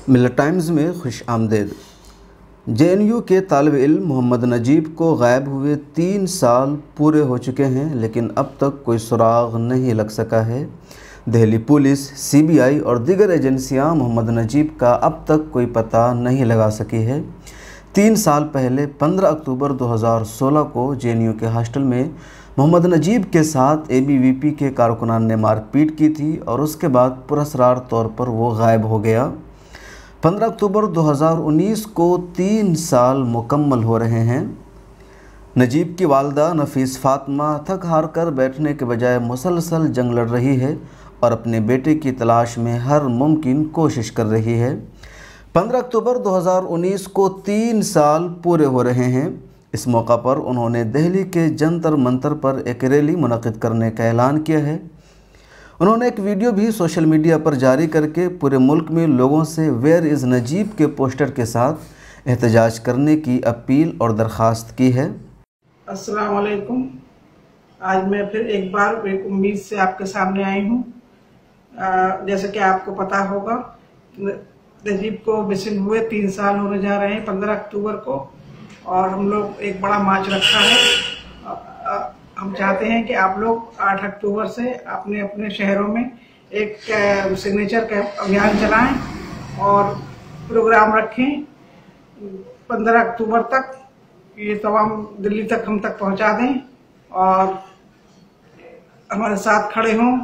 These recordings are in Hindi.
मिलत टाइम्स में खुश आमदेद। JNU के तालिब इल्म मोहम्मद नजीब को गायब हुए 3 साल पूरे हो चुके हैं, लेकिन अब तक कोई सुराग नहीं लग सका है। दिल्ली पुलिस, CBI और दीगर एजेंसियां मोहम्मद नजीब का अब तक कोई पता नहीं लगा सकी है। 3 साल पहले 15 अक्टूबर 2016 को JNU के हॉस्टल में मोहम्मद नजीब के साथ ABVP के कारकुनान ने मारपीट की थी और उसके बाद पुरअसरार तौर पर वो गायब हो गया। 15 अक्टूबर 2019 को 3 साल मुकम्मल हो रहे हैं। नजीब की वालदा नफीस फातिमा थक हार कर बैठने के बजाय मुसलसल जंग लड़ रही है और अपने बेटे की तलाश में हर मुमकिन कोशिश कर रही है। 15 अक्टूबर 2019 को 3 साल पूरे हो रहे हैं। इस मौका पर उन्होंने दिल्ली के जंतर मंतर पर एक रैली मुनक़िद करने का ऐलान किया है। उन्होंने एक वीडियो भी सोशल मीडिया पर जारी करके पूरे मुल्क में लोगों से वेयर इज़ नजीब के पोस्टर के साथ एहतजाज करने की अपील और दरख्वास्त की है। अस्सलाम वालेकुम। आज मैं फिर एक बार एक उम्मीद से आपके सामने आई हूँ। जैसे कि आपको पता होगा, नजीब को मिसिंग हुए 3 साल होने जा रहे हैं 15 अक्टूबर को, और हम लोग एक बड़ा मार्च रखा है। हम चाहते हैं कि आप लोग 8 अक्टूबर से अपने अपने शहरों में एक सिग्नेचर कैंप अभियान चलाएं और प्रोग्राम रखें। 15 अक्टूबर तक ये तमाम दिल्ली तक हम तक पहुंचा दें और हमारे साथ खड़े हों।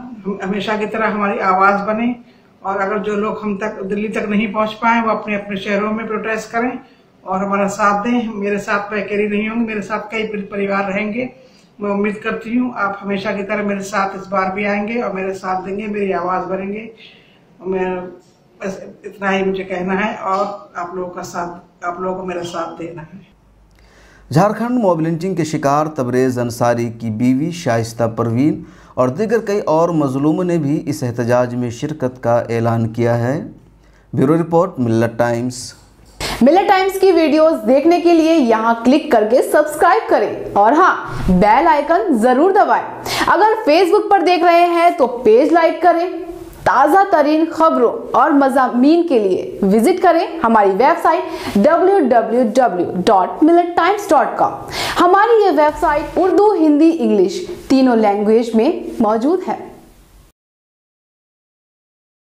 हमेशा की तरह हमारी आवाज़ बने, और अगर जो लोग हम तक दिल्ली तक नहीं पहुंच पाए वो अपने अपने शहरों में प्रोटेस्ट करें और हमारा साथ दें। मेरे साथ मैं अकेली नहीं होंगी, मेरे साथ कई परिवार रहेंगे। मैं उम्मीद करती हूँ आप हमेशा की तरह मेरे साथ इस बार भी आएंगे और मेरे साथ देंगे, मेरी आवाज़ भरेंगे। मैं बस इतना ही मुझे कहना है और आप लोगों को मेरा साथ देना है। झारखंड मॉब लिंचिंग के शिकार तबरेज़ अंसारी की बीवी शाइस्ता परवीन और दीगर कई और मजलूमों ने भी इस एहतजाज में शिरकत का ऐलान किया है। ब्यूरो रिपोर्ट, मिलत टाइम्स। मिलत टाइम्स की वीडियोस देखने के लिए यहाँ क्लिक करके सब्सक्राइब करें और हाँ, बेल आइकन जरूर दबाएं। अगर फेसबुक पर देख रहे हैं तो पेज लाइक करें। ताज़ा तरीन खबरों और मज़ामीन के लिए विजिट करें हमारी वेबसाइट www.millettimes.com। हमारी ये वेबसाइट उर्दू, हिंदी, इंग्लिश तीनों लैंग्वेज में मौजूद है।